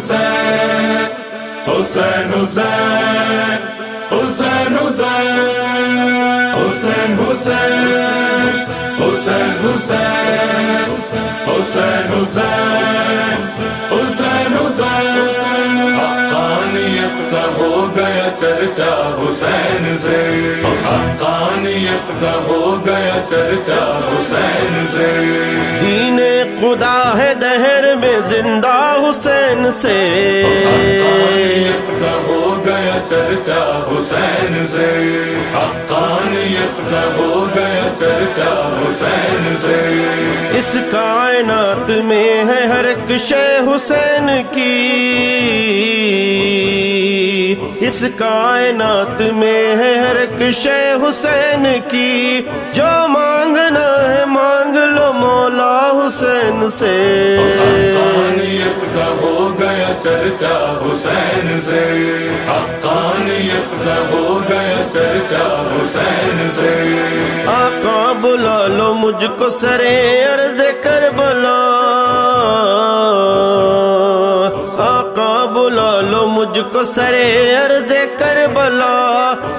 حسین حسین حسین حسین حسین حسین حسین حسین حسین حسین حسین حسین حقانیت کا ہو گیا چرچا حسین سے حقانیت کا ہو گیا چرچا حسین سے دین خدا ہے دہر میں زندہ حسین سے حقانیت کا ہو گیا چرچا حسین سے حقانیت کا ہو گیا چرچا حسین سے اس کائنات میں ہے ہر ایک شے حسین کی اس کائنات میں ہے ہر ایک شے حسین کی جو مانگنا ہے مانگ لو مولا حسین سے حقانیت کا ہو گیا چرچا حسین سے حقانیت کا ہو گیا چرچا حسین سے آقا بلا لو مجھ کو سرے عرض کربلا آقا بلا لو مجھ کو سرے عرض کربلا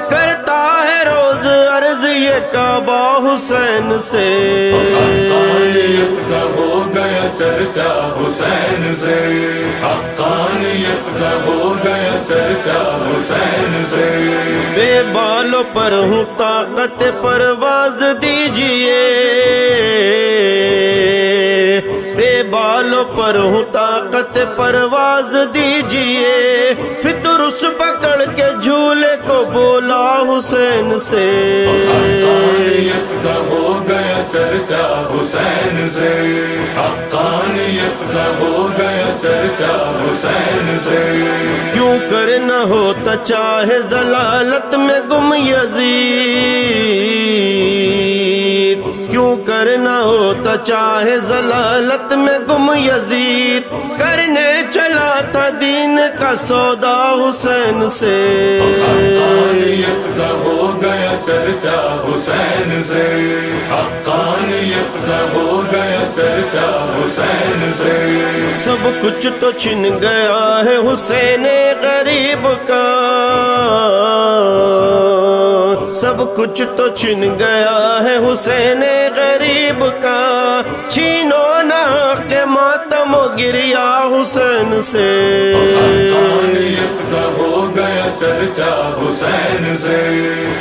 کرتا ہے روز عرض یہ کعبہ حسین سے حقانیت کا ہو گیا چرچا حسین سے حقانیت کا ہو گیا چرچا حسین سے بے بالوں پر ہوں طاقت پرواز دیجئے بے بالوں پر ہوں طاقت پرواز دیجئے فطرس پکڑ کے جھولے کو بولا حسین سے حقانیت کا ہو گیا چرچا حسین سے حقانیت کا ہو گیا چرچا حسین سے کیوں کرنا ہوتا چاہے ضلالت میں گم یزید کیوں کرنا ہوتا چاہے ضلالت میں گم یزید کرنے چلا تھا دین کا سودا حسین سے حقانیت کا ہو گیا چرچا حسین سے حقانیت کا ہو گیا چرچا حسین سے سب کچھ تو چھن گیا ہے حسین غریب کا سب کچھ تو چھن گیا ہے حسین غریب کا چھینو نہ کے ماتم و گریا حسین سے حقانیت کا ہو گیا چرچا حسین سے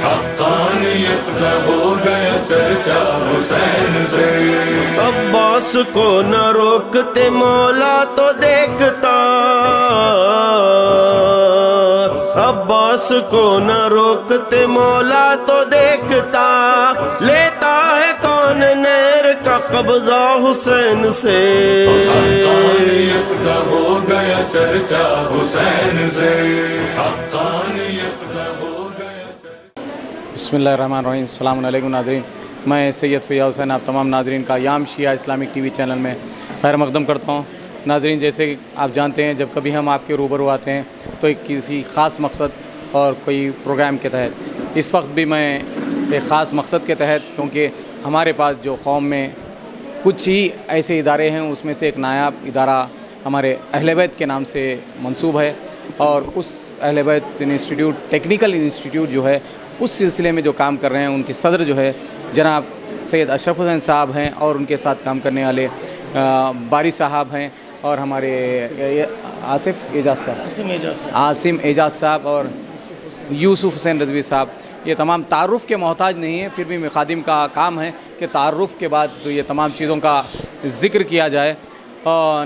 حقانیت کا ہو گیا چرچا حسین سے عباس کو نہ روکتے مولا تو دیکھتا عباس کو نہ روکتے مولا تو دیکھتا لیتا ہے کون نیر کا قبضہ حسین سے حقانیت کا ہو گیا چرچا حسین سے حقانیت کا ہو گیا بسم اللہ الرحمن الرحیم. السلام علیکم ناظرین. میں سید فیاض حسین آپ تمام ناظرین کا یام شیعہ اسلامک ٹی وی چینل میں خیر مقدم کرتا ہوں. ناظرین جیسے کہ آپ جانتے ہیں جب کبھی ہم آپ کے روبرو آتے ہیں تو ایک کسی خاص مقصد اور کوئی پروگرام کے تحت اس وقت بھی میں ایک خاص مقصد کے تحت کیونکہ ہمارے پاس جو قوم میں کچھ ہی ایسے ادارے ہیں اس میں سے ایک نایاب ادارہ ہمارے اہل بیت کے نام سے منسوب ہے اور اس اہل بیت انسٹیٹیوٹ ٹیکنیکل انسٹیٹیوٹ جو ہے اس سلسلے میں جو کام کر رہے ہیں ان کے صدر جو ہے جناب سید اشرف حسین صاحب ہیں اور ان کے ساتھ کام کرنے والے باری صاحب ہیں اور ہمارے عاصم اعجاز صاحب اور یوسف حسین رضوی صاحب. یہ تمام تعارف کے محتاج نہیں ہیں پھر بھی خادم کا کام ہے کہ تعارف کے بعد تو یہ تمام چیزوں کا ذکر کیا جائے.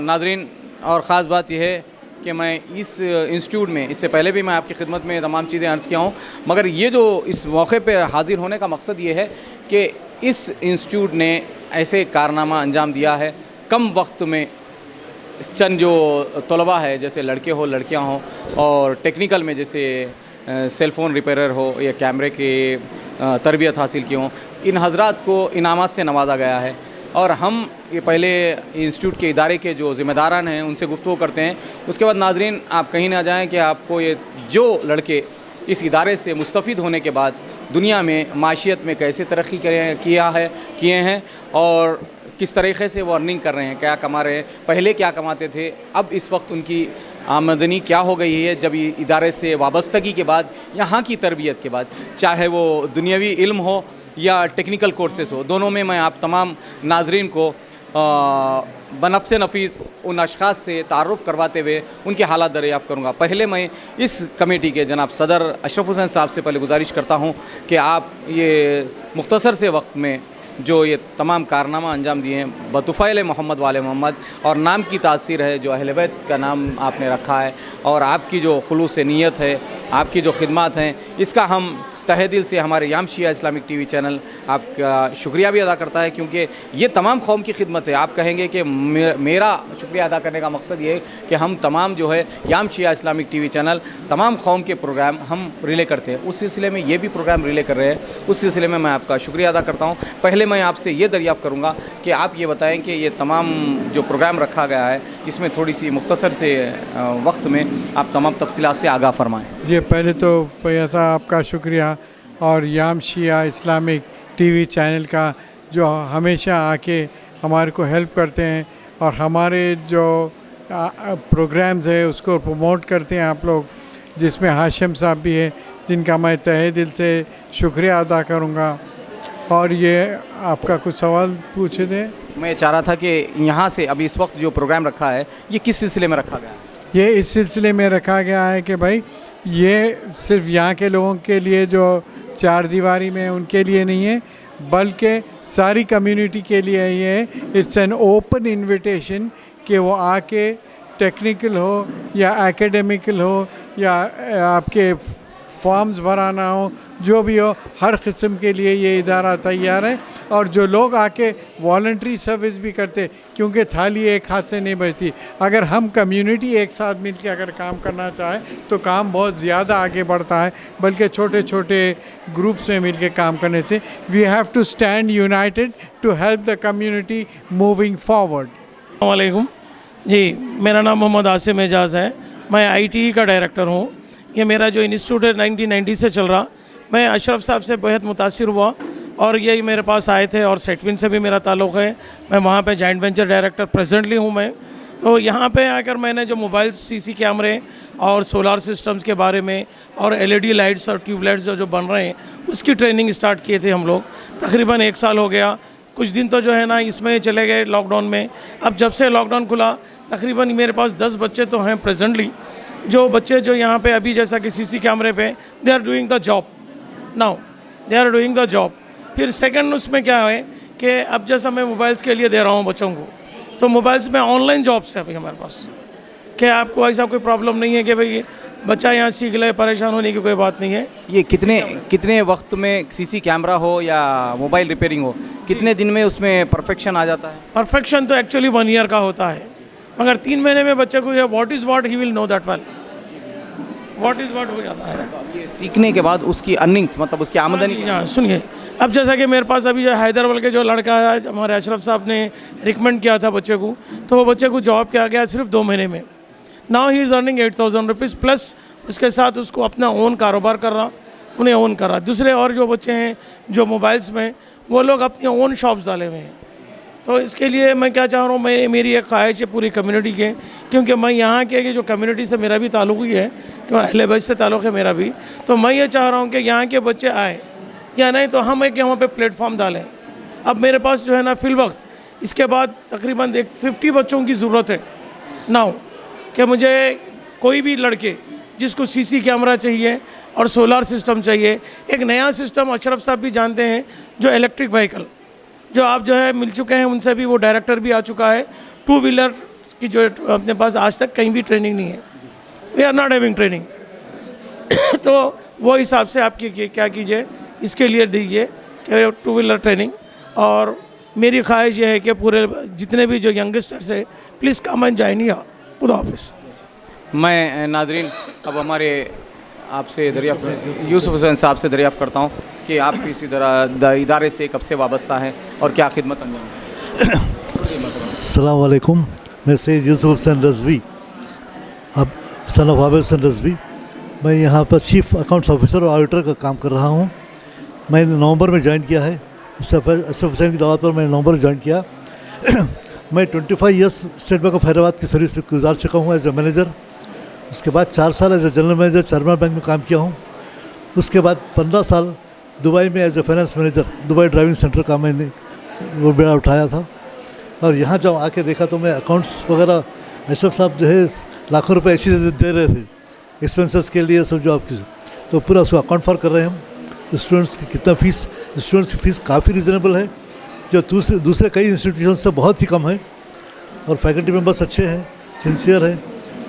ناظرین اور خاص بات یہ ہے کہ میں اس انسٹیٹیوٹ میں اس سے پہلے بھی میں آپ کی خدمت میں تمام چیزیں عرض کیا ہوں مگر یہ جو اس موقع پہ حاضر ہونے کا مقصد یہ ہے کہ اس انسٹیٹیوٹ نے ایسے کارنامہ انجام دیا ہے کم وقت میں. چند جو طلباء ہے جیسے لڑکے ہو لڑکیاں ہوں اور ٹیکنیکل میں جیسے سیل فون ریپیرر ہو یا کیمرے کی تربیت حاصل کی ہوں ان حضرات کو انعامات سے نوازا گیا ہے. اور ہم یہ پہلے انسٹیٹیوٹ کے ادارے کے جو ذمہ داران ہیں ان سے گفتگو کرتے ہیں. اس کے بعد ناظرین آپ کہیں نہ جائیں کہ آپ کو یہ جو لڑکے اس ادارے سے مستفید ہونے کے بعد دنیا میں معاشیت میں کیسے ترقی کیے ہیں اور کس طریقے سے وہ ارننگ کر رہے ہیں کیا کما رہے ہیں پہلے کیا کماتے تھے اب اس وقت ان کی آمدنی کیا ہو گئی ہے جب یہ ادارے سے وابستگی کے بعد، یہاں کی تربیت کے بعد، چاہے وہ دنیاوی علم ہو یا ٹیکنیکل کورسز ہو، دونوں میں آپ تمام ناظرین کو بنفس نفیس ان اشخاص سے تعارف کرواتے ہوئے ان کے حالات دریافت کروں گا۔ پہلے میں اس کمیٹی کے جناب صدر اشرف حسین صاحب سے پہلے گزارش کرتا ہوں کہ آپ یہ مختصر سے وقت میں جو یہ تمام کارنامہ انجام دیے ہیں بطفیل محمد وال محمد، اور نام کی تاثیر ہے جو اہل بیت کا نام آپ نے رکھا ہے، اور آپ کی جو خلوص نیت ہے، آپ کی جو خدمات ہیں، اس کا ہم تہہ دل سے ہمارے یام شیعہ اسلامک ٹی وی چینل آپ کا شکریہ بھی ادا کرتا ہے، کیونکہ یہ تمام قوم کی خدمت ہے۔ آپ کہیں گے کہ میرا شکریہ ادا کرنے کا مقصد یہ ہے کہ ہم تمام جو ہے یام شیعہ اسلامک ٹی وی چینل تمام قوم کے پروگرام ہم ریلے کرتے ہیں، اس سلسلے میں یہ بھی پروگرام ریلے کر رہے ہیں، اس سلسلے میں آپ کا شکریہ ادا کرتا ہوں۔ پہلے میں آپ سے یہ دریافت کروں گا کہ آپ یہ بتائیں کہ یہ تمام جو پروگرام رکھا گیا ہے اس میں تھوڑی سی مختصر سے وقت میں آپ تمام تفصیلات سے آگاہ فرمائیں۔ جی، پہلے تو فیاض صاحب آپ کا شکریہ، اور یام شیعہ اسلامک ٹی وی چینل کا جو ہمیشہ آ کے ہمارے کو ہیلپ کرتے ہیں اور ہمارے جو پروگرامز ہے اس کو پروموٹ کرتے ہیں آپ لوگ، جس میں ہاشم صاحب بھی ہے، جن کا میں تہہ دل سے شکریہ ادا کروں گا۔ اور یہ آپ کا کچھ سوال پوچھے تھے؟ میں چاہ رہا تھا کہ یہاں سے ابھی اس وقت جو پروگرام رکھا ہے یہ کس سلسلے میں رکھا گیا ہے؟ یہ اس سلسلے میں رکھا گیا ہے کہ بھائی یہ صرف یہاں کے لوگوں کے لیے جو چار دیواری میں ان کے لیے نہیں ہے، بلکہ ساری کمیونٹی کے لیے یہ ہے۔ اٹس این اوپن انویٹیشن کہ وہ آ کے ٹیکنیکل ہو یا ایکیڈیمیکل ہو یا آپ کے فارمز بھرانا ہو، جو بھی ہو، ہر قسم کے لیے یہ ادارہ تیار ہے۔ اور جو لوگ آ کے والنٹری سروس بھی کرتے، کیونکہ تھالی ایک ہاتھ سے نہیں بجتی، اگر ہم کمیونٹی ایک ساتھ مل کے اگر کام کرنا چاہے تو کام بہت زیادہ آگے بڑھتا ہے، بلکہ چھوٹے چھوٹے گروپس میں مل کے کام کرنے سے we have to stand united to help the community moving forward. السلام علیکم جی، میرا نام محمد عاصم اعجاز ہے، میں آئی ٹی کا ڈائریکٹر ہوں۔ یہ میرا جو انسٹیٹیوٹ ہے 1990 سے چل رہا، میں اشرف صاحب سے بہت متاثر ہوا اور یہ میرے پاس آئے تھے، اور سیٹوین سے بھی میرا تعلق ہے، میں وہاں پہ جوائنٹ وینچر ڈائریکٹر پریزنٹلی ہوں میں۔ تو یہاں پہ آ کر میں نے جو موبائل CC کیمرے اور سولار سسٹمز کے بارے میں اور LED لائٹس اور ٹیوب لائٹس جو بن رہے ہیں اس کی ٹریننگ اسٹارٹ کیے تھے ہم لوگ، تقریباً 1 سال ہو گیا۔ کچھ دن تو جو ہے نا اس میں چلے گئے لاک ڈاؤن میں، اب جب سے لاک ڈاؤن کھلا تقریباً میرے پاس 10 بچے تو ہیں پریزنٹلی، جو بچے جو یہاں پہ ابھی جیسا کہ CC کیمرے پہ they are doing the job now, they are doing the job. پھر سیکنڈ اس میں کیا ہے کہ اب جیسا میں موبائلس کے لیے دے رہا ہوں بچوں کو، تو موبائلس میں آن لائن جابس ہے ابھی ہمارے پاس، کہ آپ کو ایسا کوئی پرابلم نہیں ہے کہ بھئی بچہ یہاں سیکھ لے، پریشان ہونے کی کوئی بات نہیں ہے۔ یہ کتنے وقت میں CC کیمرہ ہو یا موبائل ریپیئرنگ ہو، کتنے دن میں اس میں پرفیکشن آ جاتا ہے؟ پرفیکشن تو ایکچولی 1 ایئر کا ہوتا ہے، مگر 3 مہینے میں بچے کو what is what he will know that well, what is what ہو جاتا ہے۔ یہ سیکھنے کے بعد اس کی ارننگس، مطلب اس کی آمدنی، سنیے، اب جیسا کہ میرے پاس ابھی جو حیدرآباد کے جو لڑکا ہے ہمارے اشرف صاحب نے ریکمینڈ کیا تھا بچے کو، تو وہ بچے کو جاب کیا گیا صرف 2 مہینے میں۔ Now he is earning 8000 rupees, plus اس کے ساتھ اس کو اپنا اون کاروبار کر رہا، انہیں اون کر رہا۔ دوسرے اور جو بچے ہیں جو موبائلس میں، وہ لوگ اپنی اون شاپس ڈالے ہوئے ہیں۔ تو اس کے لیے میں کیا چاہ رہا ہوں، میری ایک خواہش ہے پوری کمیونٹی کے، کیونکہ میں یہاں کے جو کمیونٹی سے میرا بھی تعلق ہی ہے، کیوں اہل بیت سے تعلق ہے میرا بھی، تو میں یہ چاہ رہا ہوں کہ یہاں کے بچے آئیں، یا نہیں تو ہم ایک یہاں پہ پلیٹ فارم ڈالیں۔ اب میرے پاس جو ہے نا فی الوقت اس کے بعد تقریباً 50 بچوں کی ضرورت ہے ناؤ، کہ مجھے کوئی بھی لڑکے جس کو CC کیمرہ چاہیے اور سولار سسٹم چاہیے، ایک نیا سسٹم اشرف صاحب بھی جانتے ہیں، جو الیکٹرک وہیکل جو آپ جو ہے مل چکے ہیں ان سے بھی، وہ ڈائریکٹر بھی آ چکا ہے، 2 ویلر کی جو اپنے پاس آج تک کہیں بھی ٹریننگ نہیں ہے، we are not having training. تو وہ حساب سے آپ کی کیا کیجئے، اس کے لیے دیجئے کہ 2 ویلر ٹریننگ۔ اور میری خواہش یہ ہے کہ پورے جتنے بھی جو ینگسٹرس ہے please come and join here. خدا حافظ۔ میں ناظرین اب ہمارے آپ سے دریافت یوسف حسین صاحب سے دریافت کرتا ہوں کہ آپ کسی ادارے سے کب سے وابستہ ہیں اور کیا خدمت انجام دیں۔ السلام علیکم، میں سید یوسف حسین رضوی، اب سن آف عابد حسین رضوی، میں یہاں پر چیف اکاؤنٹس آفیسر اور آڈیٹر کا کام کر رہا ہوں۔ میں نے نومبر میں جوائن کیا ہے، اشرف حسین کی دعوت پر میں نے نومبر میں جوائن کیا۔ میں 25 years state bank of Hyderabad کی سروس گزار چکا ہوں ایز اے مینیجر، اس کے بعد 4 سال as a general manager Charminar bank میں کام کیا ہوں. اس کے بعد 15 سال دبئی میں as a finance manager Dubai driving centre کا میں نے وہ بیڑا اٹھایا تھا. اور یہاں جب آ کے دیکھا تو میں اکاؤنٹس وغیرہ اشرف صاحب جو ہے لاکھوں روپے ایسی دے رہے تھے ایکسپینسز کے لیے سب جو آپ کی, تو پورا اس کو اکاؤنٹ فار کر رہے ہیں ہم. اسٹوڈنٹس کی کتنا فیس, اسٹوڈنٹس کی فیس کافی ریزنیبل ہے جو دوسرے کئی انسٹیٹیوشن سے بہت ہی کم ہے. اور فیکلٹی ممبرس اچھے ہیں, سنسیئر ہیں.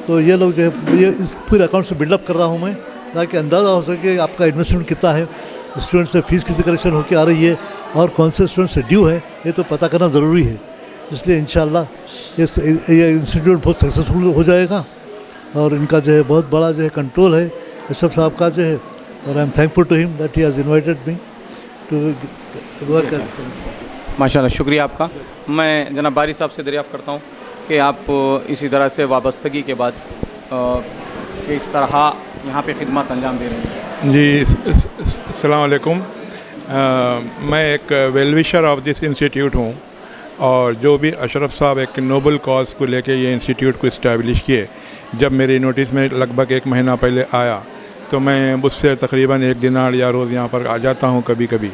تو یہ لوگ جو ہے یہ اس پورے اکاؤنٹ سے بلڈ اپ کر رہا ہوں میں تاکہ اندازہ ہو سکے کہ آپ کا انویسٹمنٹ کتنا ہے, اسٹوڈنٹ سے فیس کتنی کلیکشن ہو کے آ رہی ہے اور کون سے اسٹوڈنٹ سے ڈیو ہے, یہ تو پتہ کرنا ضروری ہے. اس لیے انشاءاللہ یہ انسٹیٹیوٹ بہت سکسیزفل ہو جائے گا. اور ان کا جو ہے بہت بڑا جو ہے کنٹرول ہے اشرف صاحب کا جو ہے. اور I am thankful to him that he has invited me to work. ماشاء اللہ, شکریہ آپ کا. میں جناب باری صاحب سے دریافت کرتا ہوں کہ آپ اسی طرح سے وابستگی کے بعد کس طرح یہاں پہ خدمات انجام دے رہے ہیں. جی السلام علیکم. میں ایک ویل وشر آف دس انسٹیٹیوٹ ہوں, اور جو بھی اشرف صاحب ایک نوبل کاز کو لے کے یہ انسٹیٹیوٹ کو اسٹیبلش کیے, جب میری نوٹس میں لگ بھگ 1 مہینہ پہلے آیا تو میں اس سے تقریباً 1 دینار یا روز یہاں پر آ جاتا ہوں کبھی کبھی,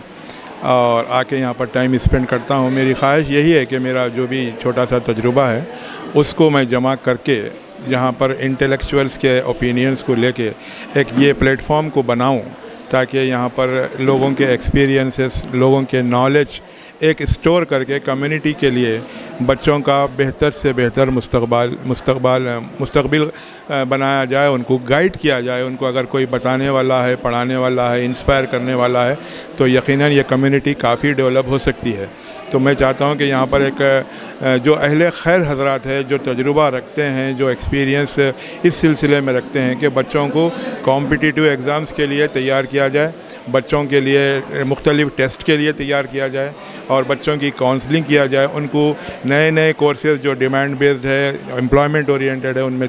اور آ کے یہاں پر ٹائم اسپینڈ کرتا ہوں. میری خواہش یہی ہے کہ میرا جو بھی چھوٹا سا تجربہ ہے اس کو میں جمع کر کے یہاں پر انٹلیکچوئلس کے اوپینینس کو لے کے ایک یہ پلیٹ فارم کو بناؤں تاکہ یہاں پر لوگوں کے ایکسپیرینسز, لوگوں کے نالج ایک اسٹور کر کے کمیونٹی کے لیے بچوں کا بہتر سے بہتر مستقبل بنایا جائے, ان کو گائیڈ کیا جائے. ان کو اگر کوئی بتانے والا ہے, پڑھانے والا ہے, انسپائر کرنے والا ہے تو یقیناً یہ کمیونٹی کافی ڈیولپ ہو سکتی ہے. تو میں چاہتا ہوں کہ یہاں پر ایک جو اہل خیر حضرات ہیں, جو تجربہ رکھتے ہیں, جو ایکسپیرینس اس سلسلے میں رکھتے ہیں کہ بچوں کو کمپٹیٹیو ایگزامز کے لیے تیار کیا جائے, بچوں کے لیے مختلف ٹیسٹ کے لیے تیار کیا جائے, اور بچوں کی کاؤنسلنگ کیا جائے. ان کو نئے نئے کورسز جو ڈیمانڈ بیسڈ ہے, امپلائمنٹ اورینٹیڈ ہے, ان میں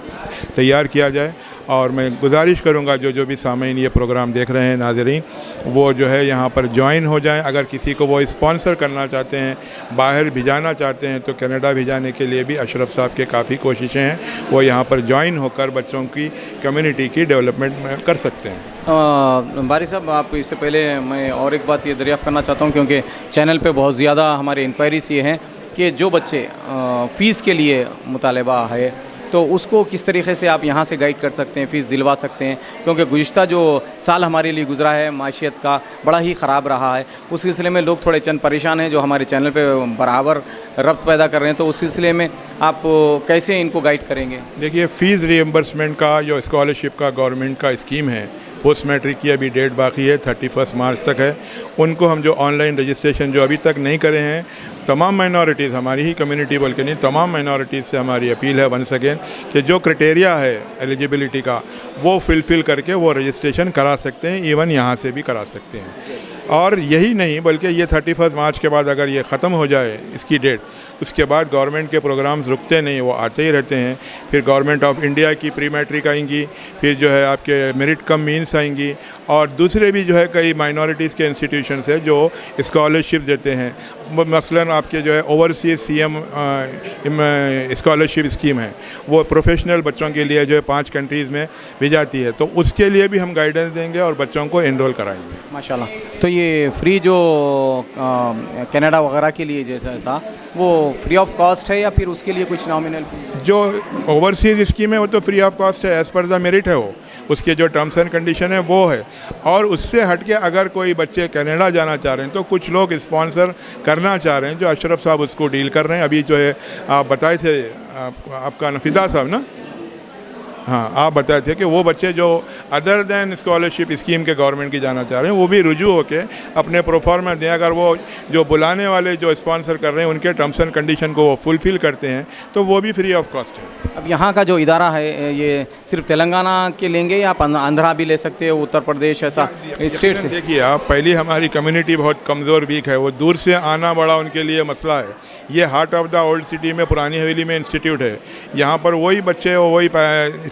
تیار کیا جائے. اور میں گزارش کروں گا جو بھی سامعین یہ پروگرام دیکھ رہے ہیں, ناظرین, وہ جو ہے یہاں پر جوائن ہو جائیں. اگر کسی کو وہ اسپانسر کرنا چاہتے ہیں, باہر بھیجانا چاہتے ہیں, تو کینیڈا بھیجانے کے لیے بھی اشرف صاحب کے کافی کوششیں ہیں. وہ یہاں پر جوائن ہو کر بچوں کی کمیونٹی کی ڈیولپمنٹ کر سکتے ہیں. باری صاحب, آپ اس سے پہلے میں اور ایک بات یہ دریافت کرنا چاہتا ہوں, کیونکہ چینل پہ بہت زیادہ ہمارے انکوائریز یہ ہیں کہ جو بچے فیس کے لیے مطالبہ ہے تو اس کو کس طریقے سے آپ یہاں سے گائیڈ کر سکتے ہیں, فیس دلوا سکتے ہیں, کیونکہ گزشتہ جو سال ہمارے لیے گزرا ہے معیشت کا بڑا ہی خراب رہا ہے. اس سلسلے میں لوگ تھوڑے چند پریشان ہیں جو ہمارے چینل پہ برابر ربط پیدا کر رہے ہیں, تو اس سلسلے میں آپ کیسے ان کو گائیڈ کریں گے؟ دیکھیے, فیس ری ایمبرسمنٹ کا جو اسکالرشپ کا گورنمنٹ کا اسکیم ہے, پوسٹ میٹرک کی ابھی ڈیٹ باقی ہے, 31 مارچ تک ہے. ان کو ہم جو آن لائن رجسٹریشن جو ابھی تک نہیں کرے ہیں, تمام مائنورٹیز, ہماری ہی کمیونٹی بلکہ نہیں, تمام مائنورٹیز سے ہماری اپیل ہے ونس اگین کہ جو کرائٹیریا ہے ایلیجیبلٹی کا وہ فلفل کر کے وہ رجسٹریشن کرا سکتے ہیں, ایون یہاں سے بھی کرا سکتے ہیں. اور یہی نہیں بلکہ یہ 31 مارچ کے بعد اگر یہ ختم ہو جائے اس کی ڈیٹ, اس کے بعد گورنمنٹ کے پروگرامز رکتے نہیں, وہ آتے ہی رہتے ہیں. پھر گورنمنٹ آف انڈیا کی پری میٹرک آئیں گی, پھر جو ہے آپ کے میرٹ کم مینس آئیں گی, اور دوسرے بھی جو ہے کئی مائنورٹیز کے انسٹیٹیوشنس ہیں جو اسکالرشپ دیتے ہیں. مثلاً آپ کے جو ہے overseas C M scholarship scheme ہے, وہ پروفیشنل بچوں کے لیے جو ہے 5 کنٹریز میں بھی جاتی ہے, تو اس کے لیے بھی ہم گائیڈنس دیں گے اور بچوں کو انرول کرائیں گے. ماشاءاللہ. تو یہ فری جو کینیڈا وغیرہ کے لیے جیسا تھا وہ فری آف کاسٹ ہے یا پھر اس کے لیے کچھ نامنل؟ جو اوورسیز اسکیم ہے وہ تو فری آف کاسٹ ہے, ایز پر دا میرٹ ہے. وہ اس کے جو ٹرمس اینڈ کنڈیشن ہے وہ ہے. اور اس سے ہٹ کے اگر کوئی بچے کینیڈا جانا چاہ رہے ہیں تو کچھ لوگ اسپانسر کرنا چاہ رہے ہیں, جو اشرف صاحب اس کو ڈیل کر رہے ہیں. ابھی جو ہے آپ بتائے تھے, آپ کا نفیدہ صاحب نا, ہاں, آپ بتائے تھے کہ وہ بچے جو ادر دین اسکالرشپ اسکیم کے گورنمنٹ کی جانا چاہ رہے ہیں وہ بھی رجوع ہو کے اپنے پروفارما دیں. اگر وہ جو بلانے والے جو اسپانسر کر رہے ہیں ان کے ٹرمس اینڈ کنڈیشن کو وہ فلفل کرتے ہیں تو وہ بھی فری آف کاسٹ ہے. اب یہاں کا جو ادارہ ہے یہ صرف تلنگانہ کے لیں گے یا آپ آندھرا بھی لے سکتے ہو, اتر پردیش, ایسا اسٹیٹ سے؟ دیکھیے آپ, پہلی ہماری کمیونٹی بہت کمزور ویک ہے, وہ دور سے آنا بڑا ان کے لیے مسئلہ ہے. یہ heart of the old city میں پرانی حویلی میں انسٹیٹیوٹ ہے, یہاں پر وہی بچے وہی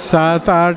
7-8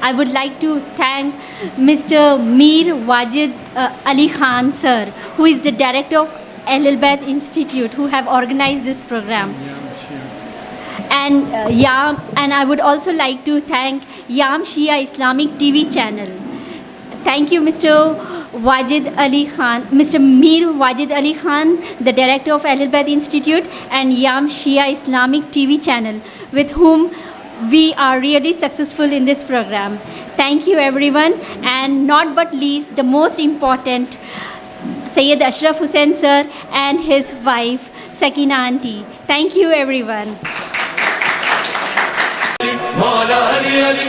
I would like to thank Mr. Mir Wajid Ali Khan sir, who is the director of Ahlul-Bayt Institute, who have organized this program. And I would also like to thank Yam Shia Islamic TV channel. Thank you, Mr. Wajid Ali Khan, Mr. Mir Wajid Ali Khan, the director of Ahlul-Bayt Institute, and Yam Shia Islamic TV channel, with whom we are really successful in this program. Thank you everyone, and not but least the most important, Sayyid Ashraf Hussain sir and his wife Sakina auntie. Thank you everyone. Maula Ali Ali